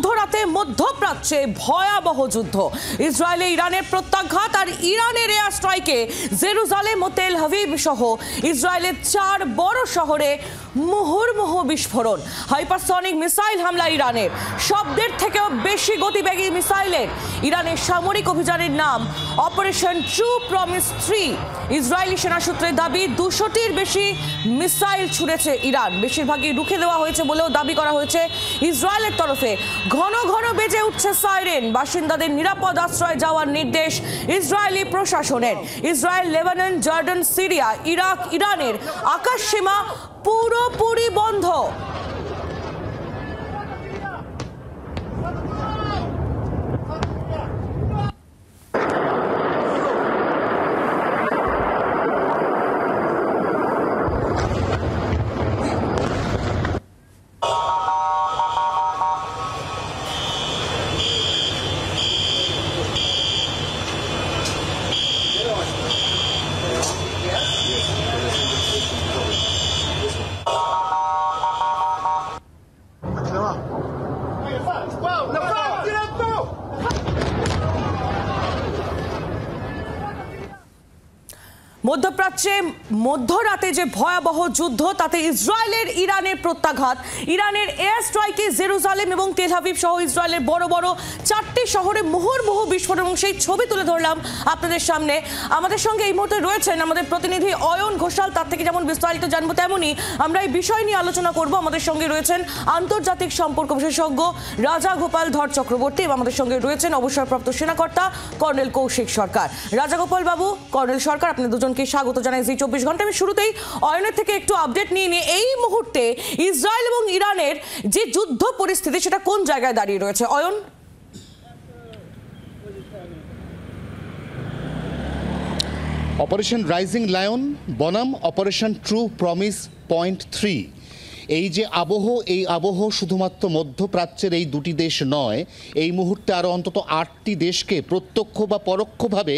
মধ্যরাতে মধ্যপ্রাচ্যে ভয়াবহ যুদ্ধ। ইসরায়েলে ইরানের প্রত্যাঘাত আর ইরানের এয়ার স্ট্রাইকে জেরুজালেম ও তেল আভিভ সহ ইসরায়েলের 4 বড় শহরে মুহুর্মুহু বিস্ফোরণ। হাইপারসনিক মিসাইল হামলা ইরানের, শব্দের থেকেও বেশি গতিবেগী মিসাইলের। ইরানের সামরিক অভিযানের নাম অপারেশন ট্রু প্রমিস 3। ইসরায়েলি সেনা সূত্রের দাবি 200টির বেশি মিসাইল ছুড়েছে ইরান। বেশিরভাগই রুখে দেওয়া হয়েছে বলেও দাবি করা হয়েছে ইসরায়েলের তরফে। ঘন ঘন বেজে উঠছে সাইরেন। বাসিন্দাদের নিরাপদ আশ্রয় যাওয়ার নির্দেশ ইসরায়েলি প্রশাসনের। Israel, Lebanon, Jordan, Syria, Iraq, ইরানের আকাশ সীমা পুরোপুরি বন্ধ। মধ্যপ্রাচ্যে মধ্যরাতে যে ভয়াবহ যুদ্ধ, তাতে ইসরায়েলের ইরানের প্রত্যাঘাত, ইরানের এয়ার স্ট্রাইকে জেরুজালেম এবং তেল আভিভ সহ ইসরায়েলের বড় বড় 4টি শহরে মুহুর্মুহু বিস্ফোরণ, এবং সেই ছবি তুলে ধরলাম আপনাদের সামনে। আমাদের সঙ্গে এই মুহূর্তে রয়েছেন আমাদের প্রতিনিধি অয়ন ঘোষাল। তার থেকে যেমন বিস্তারিত জানবো, তেমনই আমরা এই বিষয় নিয়ে আলোচনা করব। আমাদের সঙ্গে রয়েছেন আন্তর্জাতিক সম্পর্ক বিশেষজ্ঞ রাজাগোপাল ধর চক্রবর্তী, এবং আমাদের সঙ্গে রয়েছেন অবসরপ্রাপ্ত সেনাকর্তা কর্নেল কৌশিক সরকার। রাজাগোপাল বাবু, কর্নেল সরকার, আপনি দুজনকে স্বাগত জানাই জি 24 ঘন্টা। আমি শুরুতেই অয়নের থেকে একটু আপডেট নিয়ে এই মুহূর্তে ইসরায়েল এবং ইরানের যে যুদ্ধ পরিস্থিতি, সেটা কোন জায়গায় দাঁড়িয়ে রয়েছে অয়ন? অপারেশন রাইজিং লায়ন বনাম অপারেশন ট্রু প্রমিস পয়েন্ট 3। এই যে আবহ, এই আবহ শুধুমাত্র মধ্যপ্রাচ্যের এই দুটি দেশ নয়, এই মুহূর্তে আরও অন্তত 8টি দেশকে প্রত্যক্ষ বা পরোক্ষভাবে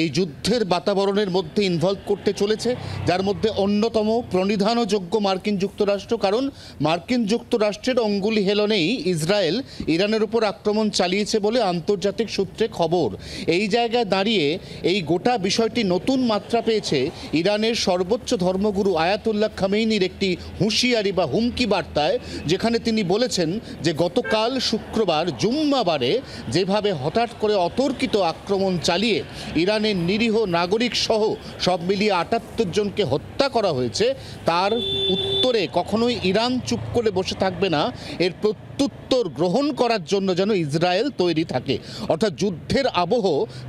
এই যুদ্ধের বাতাবরণের মধ্যে ইনভলভ করতে চলেছে, যার মধ্যে অন্যতম প্রণিধানযোগ্য মার্কিন যুক্তরাষ্ট্র। কারণ মার্কিন যুক্তরাষ্ট্রের অঙ্গুলি হেলনেই ইসরায়েল ইরানের উপর আক্রমণ চালিয়েছে বলে আন্তর্জাতিক সূত্রে খবর। এই জায়গায় দাঁড়িয়ে এই গোটা বিষয়টি নতুন মাত্রা পেয়েছে ইরানের সর্বোচ্চ ধর্মগুরু আয়াতুল্লাহ খামেইনির একটি হুঁশিয়ারি বা হুমকি বার্তায়, যেখানে তিনি বলেছেন যে গতকাল শুক্রবার জুম্মাবারে যেভাবে হঠাৎ করে অতর্কিত আক্রমণ চালিয়ে ইরানের নিরীহ নাগরিক সহ সব মিলিয়ে 78 জনকে হত্যা করা হয়েছে, তার উত্তরে কখনোই ইরান চুপ করে বসে থাকবে না। এর প্রত্যুত্তর গ্রহণ করার জন্য যেন ইসরায়েল তৈরি থাকে। অর্থাৎ যুদ্ধের আবহ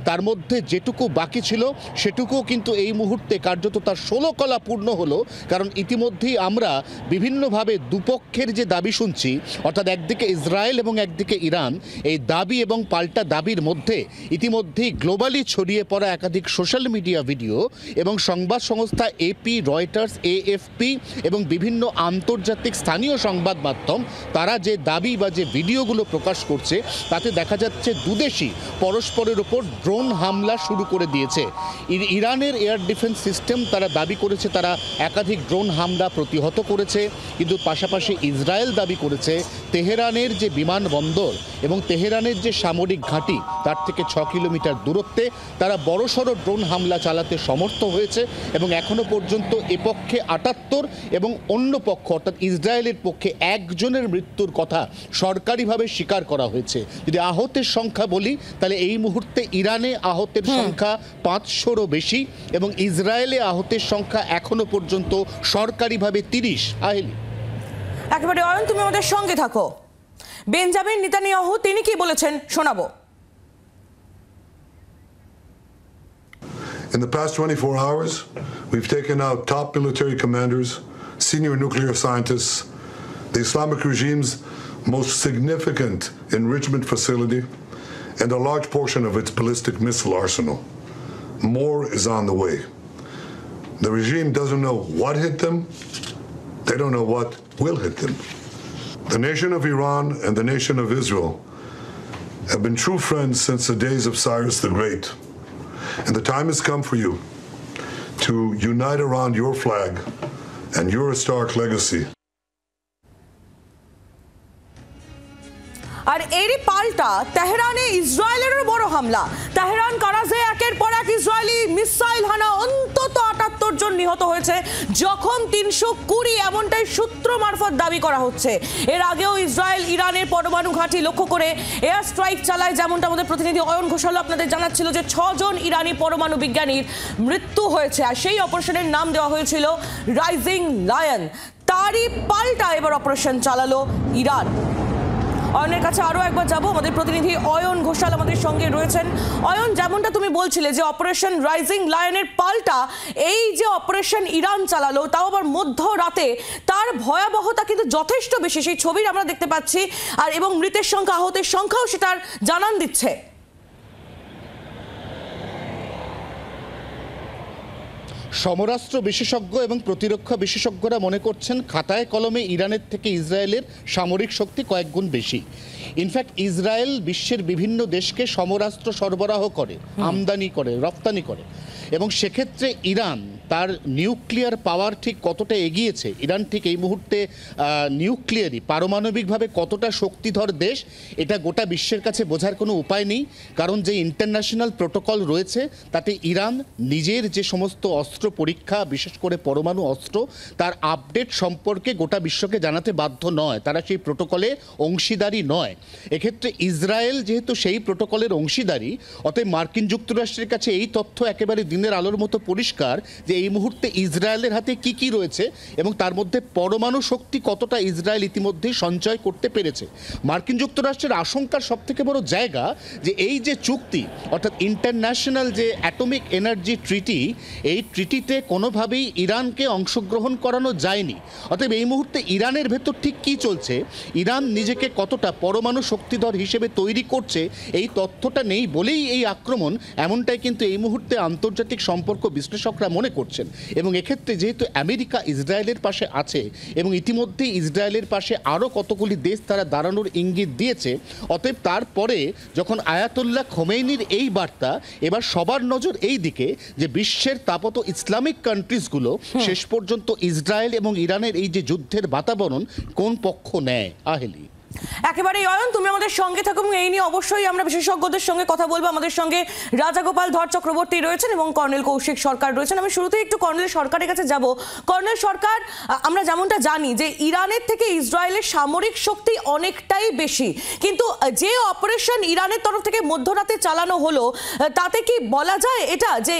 তার মধ্যে যেটুকু বাকি ছিল সেটুকুও কিন্তু এই মুহূর্তে কার্যত তার 16 কলা পূর্ণ হলো। কারণ ইতিমধ্যেই আমরা বিভিন্নভাবে দুপক্ষের যে দাবি শুনছি, অর্থাৎ একদিকে ইসরায়েল এবং একদিকে ইরান, এই দাবি এবং পাল্টা দাবির মধ্যে ইতিমধ্যেই গ্লোবালি ছড়িয়ে পড়া একাধিক সোশ্যাল মিডিয়া ভিডিও এবং সংবাদ সংস্থা এপি, রয়টার্স, এএফপি এবং বিভিন্ন আন্তর্জাতিক স্থানীয় সংবাদ মাধ্যম, তারা যে দাবি বা যে ভিডিওগুলো প্রকাশ করছে, তাতে দেখা যাচ্ছে দুদেশই পরস্পরের ওপর ড্রোন হামলা শুরু করে দিয়েছে। ইরানের এয়ার ডিফেন্স সিস্টেম তারা দাবি করেছে তারা একাধিক ড্রোন হামলা প্রতিহত করেছে, কিন্তু পাশাপাশি ইসরায়েল দাবি করেছে তেহরানের যে বিমানবন্দর এবং তেহরানের যে সামরিক ঘাঁটি, তার থেকে 6 কিলোমিটার দূরত্বে তারা বড়সড় ড্রোন হামলা চালাতে সমর্থ হয়েছে। এবং এখনো পর্যন্ত এ পক্ষে 78 এবং অন্য পক্ষ অর্থাৎ ইসরায়েলের পক্ষে 1 জনের মৃত্যুর কথা সরকারিভাবে স্বীকার করা হয়েছে। যদি আহতের সংখ্যা বলি, তাহলে এই মুহূর্তে ইরানে আহতের সংখ্যা 500রও বেশি এবং ইসরায়েলে আহতের সংখ্যা এখনো পর্যন্ত সরকারিভাবে 30। আহেলি, একেবারে অয়ন, তুমি আমাদের সঙ্গে থাকো। বেঞ্জামিন নেতানিয়াহু তিনি কি বলেছেন শোনাবো। In the past 24 hours, we've taken out top military commanders, senior nuclear scientists, the Islamic regime's most significant enrichment facility, and a large portion of its ballistic missile arsenal. More is on the way. The regime doesn't know what hit them. They don't know what will hit them. The nation of Iran and the nation of Israel have been true friends since the days of Cyrus the Great. And the time has come for you to unite around your flag and your historic legacy. আর এরই পাল্টা তেহরানে ইসরায়েলেরও বড় হামলা। Tehran কারাজে একের পর এক Israeli missile হানা, অন্তত ৭৮ জন নিহত হয়েছে, যখন ৩২০, এমনটাই সূত্র মারফত দাবি করা হচ্ছে। এর আগেও ইসরায়েল ইরানের পরমাণু ঘাঁটি লক্ষ্য করে এয়ার স্ট্রাইক চালায়, যেমনটা আমাদের প্রতিনিধি অয়ন ঘোষাল আপনাদের জানাচ্ছিল যে ৬ জন ইরানি পরমাণু বিজ্ঞানীর মৃত্যু হয়েছে, আর সেই অপারেশনের নাম দেওয়া হয়েছিল রাইজিং লায়ন। তারই পাল্টা এবার অপারেশন চালালো ইরান। অয়নের কাছে আরো একবার যাব, আমাদের প্রতিনিধি অয়ন ঘোষাল আমাদের সঙ্গে রয়েছেন। অয়ন, যেমনটা তুমি বলছিলে যে অপারেশন রাইজিং লায়নের পাল্টা এই যে অপারেশন ইরান চালালো, তাও আবার মধ্যরাতে, তার ভয়াবহতা কিন্তু যথেষ্ট বেশি, সেই ছবি আমরা দেখতে পাচ্ছি, আর এবং মৃতের সংখ্যা, আহতের সংখ্যাও সেটার জানান দিচ্ছে। সমরাস্ত্র বিশেষজ্ঞ এবং প্রতিরক্ষা বিশেষজ্ঞরা মনে করছেন খাতায় কলমে ইরানের থেকে ইসরায়েলের সামরিক শক্তি কয়েক গুণ বেশি। ইনফ্যাক্ট ইসরায়েল বিশ্বের বিভিন্ন দেশকে সমরাস্ত্র সরবরাহ করে, আমদানি করে, রপ্তানি করে, এবং সেক্ষেত্রে ইরান তার নিউক্লিয়ার পাওয়ার ঠিক কতটা এগিয়েছে, ইরান ঠিক এই মুহূর্তে নিউক্লিয়ারই পারমাণবিকভাবে কতটা শক্তিধর দেশ, এটা গোটা বিশ্বের কাছে বোঝার কোনো উপায় নেই। কারণ যে ইন্টারন্যাশনাল প্রোটোকল রয়েছে তাতে ইরান নিজের যে সমস্ত অস্ত্র পরীক্ষা, বিশেষ করে পরমাণু অস্ত্র, তার আপডেট সম্পর্কে গোটা বিশ্বকে জানাতে বাধ্য নয়, তারা সেই প্রোটোকলে অংশীদারি নয়। এক্ষেত্রে ইসরায়েল যেহেতু সেই প্রোটোকলের অংশীদারি, অতএব মার্কিন যুক্তরাষ্ট্রের কাছে এই তথ্য একেবারে দিনের আলোর মতো পরিষ্কার যে এই মুহূর্তে ইসরায়েলের হাতে কি কি রয়েছে এবং তার মধ্যে পরমাণু শক্তি কতটা ইসরায়েল ইতিমধ্যেই সঞ্চয় করতে পেরেছে। মার্কিন যুক্তরাষ্ট্রের আশঙ্কার সবথেকে বড় জায়গা যে এই যে চুক্তি, অর্থাৎ ইন্টারন্যাশনাল যে অ্যাটমিক এনার্জি ট্রিটি, এই ট্রিটিতে কোনোভাবেই ইরানকে অংশগ্রহণ করানো যায়নি। অতএব এই মুহূর্তে ইরানের ভেতর ঠিক কী চলছে, ইরান নিজেকে কতটা পরমাণু শক্তিধর হিসেবে তৈরি করছে, এই তথ্যটা নেই বলেই এই আক্রমণ, এমনটাই কিন্তু এই মুহূর্তে আন্তর্জাতিক সম্পর্ক বিশ্লেষকরা মনে করছেন। এবং এক্ষেত্রে যেহেতু আমেরিকা ইসরায়েলের পাশে আছে এবং ইতিমধ্যেই ইসরায়েলের পাশে আরও কতগুলি দেশ তারা দাঁড়ানোর ইঙ্গিত দিয়েছে, অতএব তারপরে যখন আয়াতুল্লাহ খোমেনির এই বার্তা, এবার সবার নজর এই দিকে যে বিশ্বের তাপত ইসলামিক কান্ট্রিজগুলো শেষ পর্যন্ত ইসরায়েল এবং ইরানের এই যে যুদ্ধের বাতাবরণ কোন পক্ষ নেয়। আহেলি, একেবারে অয়ন, তুমি আমাদের সঙ্গে থাকো এবং এই নিয়ে অবশ্যই আমরা বিশেষজ্ঞদের সঙ্গে কথা বলবো। আমাদের সঙ্গে রাজাগোপাল ধর চক্রবর্তী রয়েছেন এবং কর্নেল কৌশিক সরকার রয়েছেন। আমি শুরুতেই একটু কর্নেল সরকারের কাছে যাব। কর্নেল সরকার, আমরা যেমনটা জানি যে ইরানের থেকে ইসরায়েলের সামরিক শক্তি অনেকটাই বেশি, কিন্তু যে অপারেশন ইরানের তরফ থেকে মধ্যরাতে চালানো হলো, তাতে কি বলা যায় এটা যে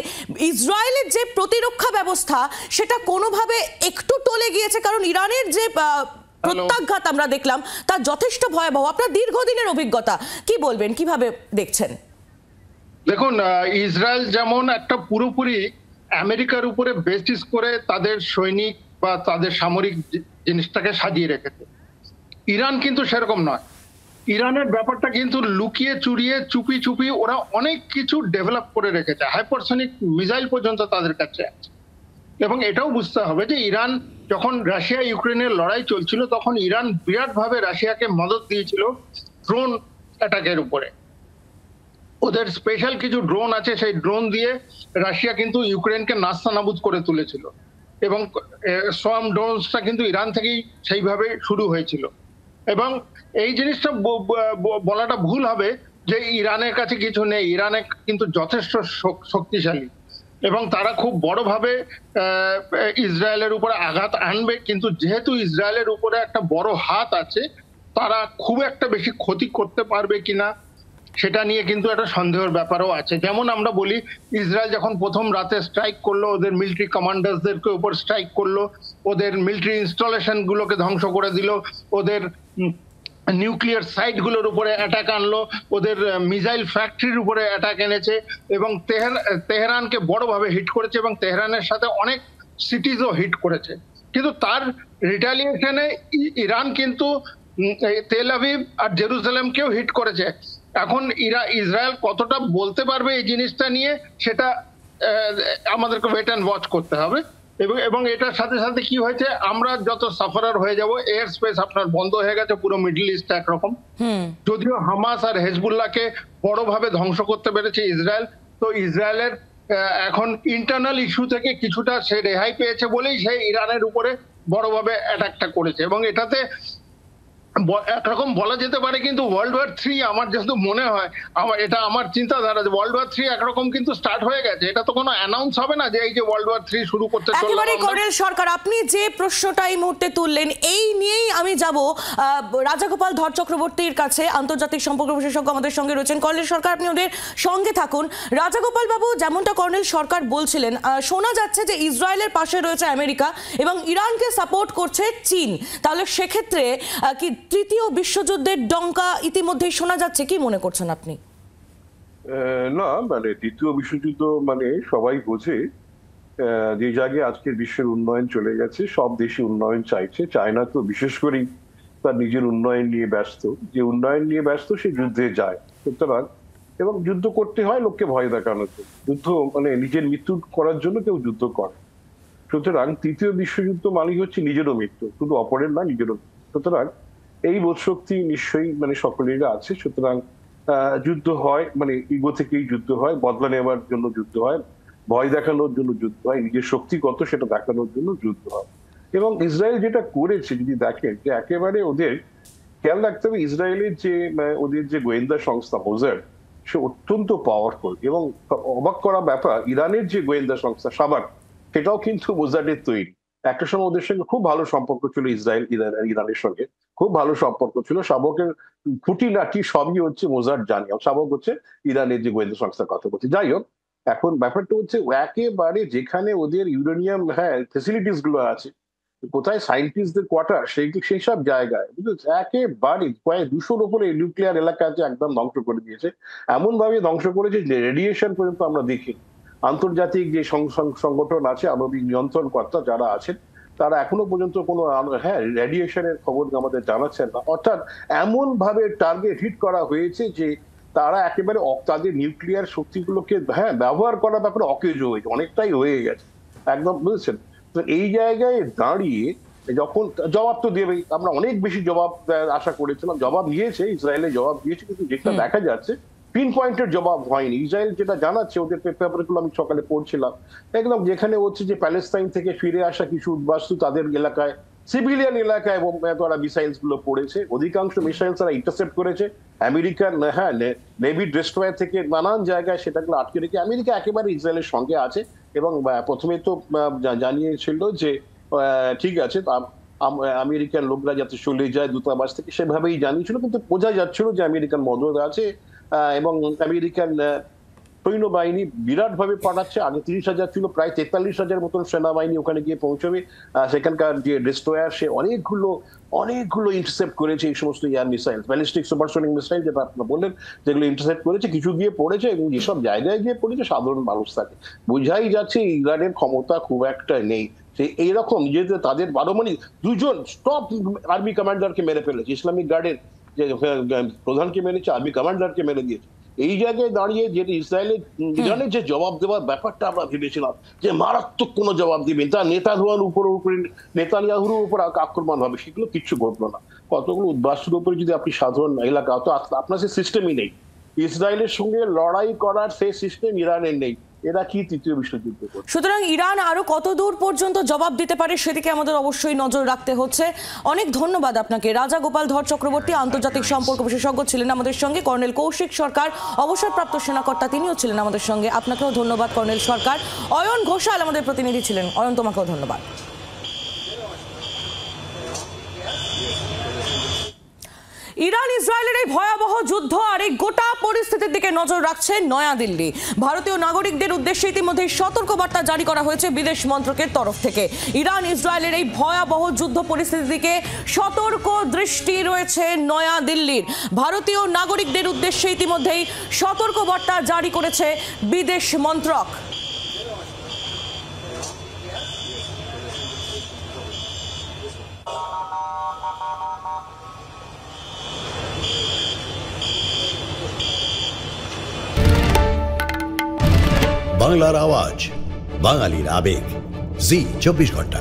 ইসরায়েলের যে প্রতিরক্ষা ব্যবস্থা সেটা কোনোভাবে একটু টলে গিয়েছে? কারণ ইরানের যে প্রত্যাঘাত আমরা দেখলাম তা যথেষ্ট ভয়াবহ। আপনার দীর্ঘদিনের অভিজ্ঞতা, কি বলবেন, কিভাবে দেখছেন? দেখুন, ইসরায়েল যেমন একটা পুরোপুরি আমেরিকার উপরে বেসিস করে তাদের সৈনিক বা তাদের সামরিক জিনিসটাকে সাজিয়ে রেখেছে, ইরান কিন্তু সেরকম নয়। ইরানের ব্যাপারটা কিন্তু লুকিয়ে চুরিয়ে চুপি চুপি ওরা অনেক কিছু ডেভেলপ করে রেখেছে, হাইপারসনিক মিসাইল পর্যন্ত তাদের কাছে আছে। এবং এটাও বুঝতে হবে যে ইরান যখন রাশিয়া ইউক্রেনের লড়াই চলছিল তখন ইরান বিরাটভাবে রাশিয়াকে মদত দিয়েছিল ড্রোন অ্যাটাকের উপরে। ওদের স্পেশাল কিছু ড্রোন আছে, সেই ড্রোন দিয়ে রাশিয়া কিন্তু ইউক্রেনকে নাস্তানাবুদ করে তুলেছিল, এবং সোয়ার্ম ড্রোনসটা কিন্তু ইরান থেকেই সেইভাবে শুরু হয়েছিল। এবং এই জিনিসটা বলাটা ভুল হবে যে ইরানের কাছে কিছু নেই, ইরানে কিন্তু যথেষ্ট শক্তিশালী এবং তারা খুব বড়ভাবে ইসরায়েলের উপরে আঘাত আনবে। কিন্তু যেহেতু ইসরায়েলের উপরে একটা বড় হাত আছে, তারা খুব একটা বেশি ক্ষতি করতে পারবে কিনা সেটা নিয়ে কিন্তু একটা সন্দেহের ব্যাপারও আছে। যেমন আমরা বলি, ইসরায়েল যখন প্রথম রাতে স্ট্রাইক করলো, ওদের মিলিটারি কমান্ডার্সদেরকে উপর স্ট্রাইক করলো, ওদের মিলিটারি ইনস্টলেশন গুলোকে ধ্বংস করে দিল, ওদের নিউক্লিয়ার সাইটগুলোর উপরে অ্যাটাক আনলো, ওদের মিসাইল ফ্যাক্টরির উপরে অ্যাটাক এনেছে এবং তেহরানকে বড়ভাবে হিট করেছে এবং তেহরানের সাথে অনেক সিটিজও হিট করেছে। কিন্তু তার রিটালিয়েশনে ইরান কিন্তু তেল আভিভ আর জেরুজালেমকেও হিট করেছে। এখন ইসরায়েল কতটা বলতে পারবে এই জিনিসটা নিয়ে, সেটা আমাদেরকে ওয়েট অ্যান্ড ওয়াচ করতে হবে। এবং এটার সাথে সাথে কি হয়েছে, আমরা যত সাফারার হয়ে যাব, এয়ার স্পেস আপনার বন্ধ হয়ে গেছে পুরো মিডল ইস্ট একরকম। যদিও হামাস আর হেজবুল্লাহকে বড়ভাবে ধ্বংস করতে পেরেছে ইসরায়েল, তো ইসরায়েলের এখন ইন্টারনাল ইস্যু থেকে কিছুটা সে রেহাই পেয়েছে বলেই সে ইরানের উপরে বড়ভাবে অ্যাটাকটা করেছে। এবং এটাতে একরকম বলা যেতে পারে, কিন্তু ওয়ার্ল্ড ওয়ার 3 আমার যেহেতু মনে হয়, এটা আমার চিন্তাধারা যে ওয়ার্ল্ড ওয়ার 3 একরকম কিন্তু স্টার্ট হয়ে গেছে। এটা তো কোনো অ্যানাউন্স হবে না যে এই যে ওয়ার্ল্ড ওয়ার 3 শুরু করতে চললাম। একেবারে কর্নেল সরকার, আপনি যে প্রশ্নটা এই মুহূর্তে তুললেন এই নিয়েই আমি যাব রাজাগোপাল ধর চক্রবর্তীর কাছে, আন্তর্জাতিক সম্পর্ক বিশেষজ্ঞ আমাদের সঙ্গে রয়েছেন। কর্নেল সরকার, আপনি ওদের সঙ্গে থাকুন। রাজাগোপাল বাবু, যেমনটা কর্নেল সরকার বলছিলেন, শোনা যাচ্ছে যে ইসরায়েলের পাশে রয়েছে আমেরিকা এবং ইরানকে সাপোর্ট করছে চীন। তাহলে সেক্ষেত্রে কি তৃতীয় বিশ্বযুদ্ধের ডঙ্কা ইতিমধ্যেই শোনা যাচ্ছে? কি মনে করছেন আপনি? না, মানে দ্বিতীয় বিশ্বযুদ্ধ মানে সবাই বোঝে যে জায়গায় আজকের বিশ্বের উন্নয়ন চলে গেছে, সব দেশই উন্নয়ন চাইছে। চায়না তো বিশেষ করেই তার নিজের উন্নয়ন নিয়ে ব্যস্ত, যে উন্নয়ন নিয়ে ব্যস্ত সে যুদ্ধে যায়। সুতরাং এবং যুদ্ধ করতে হয় লোককে ভয় দেখানোর জন্য, যুদ্ধ মানে নিজের মৃত্যু করার জন্য কেউ যুদ্ধ করে। সুতরাং তৃতীয় বিশ্বযুদ্ধ মানেই হচ্ছে নিজেরও মৃত্যু, শুধু অপরের না, নিজেরও। সুতরাং এই বোধশক্তি নিশ্চয়ই মানে সকলেরই আছে। সুতরাং যুদ্ধ হয়, মানে ইগো থেকেই যুদ্ধ হয়, বদলা নেওয়ার জন্য যুদ্ধ হয়, ভয় দেখানোর জন্য যুদ্ধ হয়, নিজের শক্তি কত সেটা দেখানোর জন্য যুদ্ধ হয়। এবং ইসরায়েল যেটা করেছে যদি দেখেন, যে একেবারে ওদের খেয়াল রাখতে হবে, ইসরায়েলের যে ওদের যে গোয়েন্দা সংস্থা মোজাড, সে অত্যন্ত পাওয়ারফুল। এবং অবাক করা ব্যাপার, ইরানের যে গোয়েন্দা সংস্থা শাবাক, সেটাও কিন্তু মোজাডের তৈরি। একটা সময় ওদের সঙ্গে খুব ভালো সম্পর্ক ছিল ইরানের সঙ্গে, খুব ভালো সম্পর্ক ছিল। শাবকের খুঁটিনাটি সবই হচ্ছে মোজাড জানে। শাবক হচ্ছে ইরানের যে গোয়েন্দা সংস্থার কথা বলছে। যাই হোক, এখন ব্যাপারটা হচ্ছে একেবারে যেখানে ওদের ইউরেনিয়াম ফেসিলিটিস গুলো আছে, কোথায় সায়েন্টিস্টদের কোয়ার্টার, সেই সব জায়গায় একেবারে প্রায় 200-র উপরে নিউক্লিয়ার এলাকা আছে, একদম ধ্বংস করে দিয়েছে। এমন ভাবে ধ্বংস করেছে যে রেডিয়েশন পর্যন্ত আমরা দেখি। আন্তর্জাতিক যে সংগঠন আছে, আণবিক নিয়ন্ত্রণকর্তা যারা আছেন, তারা এখনো পর্যন্ত কোনো রেডিয়েশনের খবর আমাদের জানাচ্ছেন না। অর্থাৎ এমন ভাবে টার্গেট হিট করা হয়েছে যে তারা একেবারে তাদের নিউক্লিয়ার শক্তিগুলোকে ব্যবহার করার ব্যাপারে অকেজ হয়েছে, অনেকটাই হয়ে গেছে একদম, বুঝেছেন? তো এই জায়গায় দাঁড়িয়ে যখন জবাব তো দেবেই, আমরা অনেক বেশি জবাব আশা করেছিলাম, জবাব দিয়েছে, ইসরায়েলের জবাব দিয়েছে, কিন্তু যেটা দেখা যাচ্ছে পিন পয়েন্টের জবাব হয়নি। ইসরায়েল যেটা জানাচ্ছে, ওদের পেপারগুলো আমি সকালে পড়ছিলাম, দেখলাম যেখানে হচ্ছে যে প্যালেস্তাইন থেকে ফিরে আসা কিছু উদ্বাস্তু তাদের এলাকায়, সিভিলিয়ান এলাকায় এবং তারা মিসাইলস গুলো পড়েছে। অধিকাংশ মিসাইলস তারা ইন্টারসেপ্ট করেছে আমেরিকান নেভি ডেস্ট্রয়ার থেকে নানান জায়গায়, সেটাগুলো আটকে রেখে আমেরিকা একেবারে ইসরায়েলের সঙ্গে আছে। এবং প্রথমে তো জানিয়েছিল যে ঠিক আছে, আমেরিকান লোকরা যাতে চলে যায় দূতাবাস থেকে, সেভাবেই জানিয়েছিল, কিন্তু বোঝা যাচ্ছিল যে আমেরিকান মদত আছে। এবং আমেরিকান সৈন্যবাহিনী বিরাট ভাবে পাঠাচ্ছে। আগে 30,000 ছিল, প্রায় 43,000 মতন সেনাবাহিনী ওখানে গিয়ে পৌঁছবে। সেখানকার যে ডেস্ট্রয়ার, সে অনেকগুলো ইন্টারসেপ্ট করেছে এই সমস্ত air missile, ballistic supersonic missile যেটা আপনারা বললেন, যেগুলো ইন্টারসেপ্ট করেছে, কিছু গিয়ে পড়েছে। এবং যেসব জায়গায় গিয়ে পড়েছে সাধারণ মানুষ থাকে, বোঝাই যাচ্ছে ইরানের ক্ষমতা খুব একটা নেই। এইরকম নিজেদের তাদের পারমাণবিক 2জন টপ আর্মি কমান্ডারকে মেরে ফেলেছে, ইসলামিক গার্ডের যে প্রধানকে মেরেছে, আর্মি কমান্ডারকে মেরে দিয়েছে। এই জায়গায় দাঁড়িয়ে যে ইসরায়েলের ইরানের যে জবাব দেওয়ার ব্যাপারটা আমরা ভেবেছিলাম যে মারাত্মক কোনো জবাব দিবেন, তা নেতানিয়াহুর উপর আক্রমণ হবে, সেগুলো কিচ্ছু ঘটলো না। কতগুলো উদ্বাস্তুর উপরে যদি আপনি সাধারণ এলাকা, তো আপনার সে সিস্টেমই নেই। ইসরায়েলের সঙ্গে লড়াই করার সেই সিস্টেম ইরানের নেই। এরা কি তৃতীয় বিশ্বযুদ্ধ করছে? সুতরাং ইরান আরো কত দূর পর্যন্ত জবাব দিতে পারে সেদিকে আমাদের অবশ্যই নজর রাখতে হচ্ছে। অনেক ধন্যবাদ আপনাকে। রাজাগোপাল ধর চক্রবর্তী, আন্তর্জাতিক সম্পর্ক বিশেষজ্ঞ, ছিলেন আমাদের সঙ্গে। কর্নেল কৌশিক সরকার, অবসরপ্রাপ্ত সেনাকর্তা, তিনিও ছিলেন আমাদের সঙ্গে। আপনাকেও ধন্যবাদ কর্নেল সরকার। অয়ন ঘোষাল আমাদের প্রতিনিধি ছিলেন। অয়ন, তোমাকেও ধন্যবাদ। ইরান ইসরায়েলের এই ভয়াবহ যুদ্ধ আর এই গোটা পরিস্থিতির দিকে নজর রাখছে নয়াদিল্লি। ভারতীয় নাগরিকদের উদ্দেশ্যে ইতিমধ্যে সতর্কবার্তা জারি করা হয়েছে বিদেশ মন্ত্রকের তরফ থেকে। ইরান ইসরায়েলের এই ভয়াবহ যুদ্ধ পরিস্থিতির দিকে সতর্ক দৃষ্টি রয়েছে নয়াদিল্লির। ভারতীয় নাগরিকদের উদ্দেশ্যে ইতিমধ্যেই সতর্কবার্তা জারি করেছে বিদেশ মন্ত্রক। বাংলার আওয়াজ, বাঙালির আবেগ, জি 24 ঘন্টা।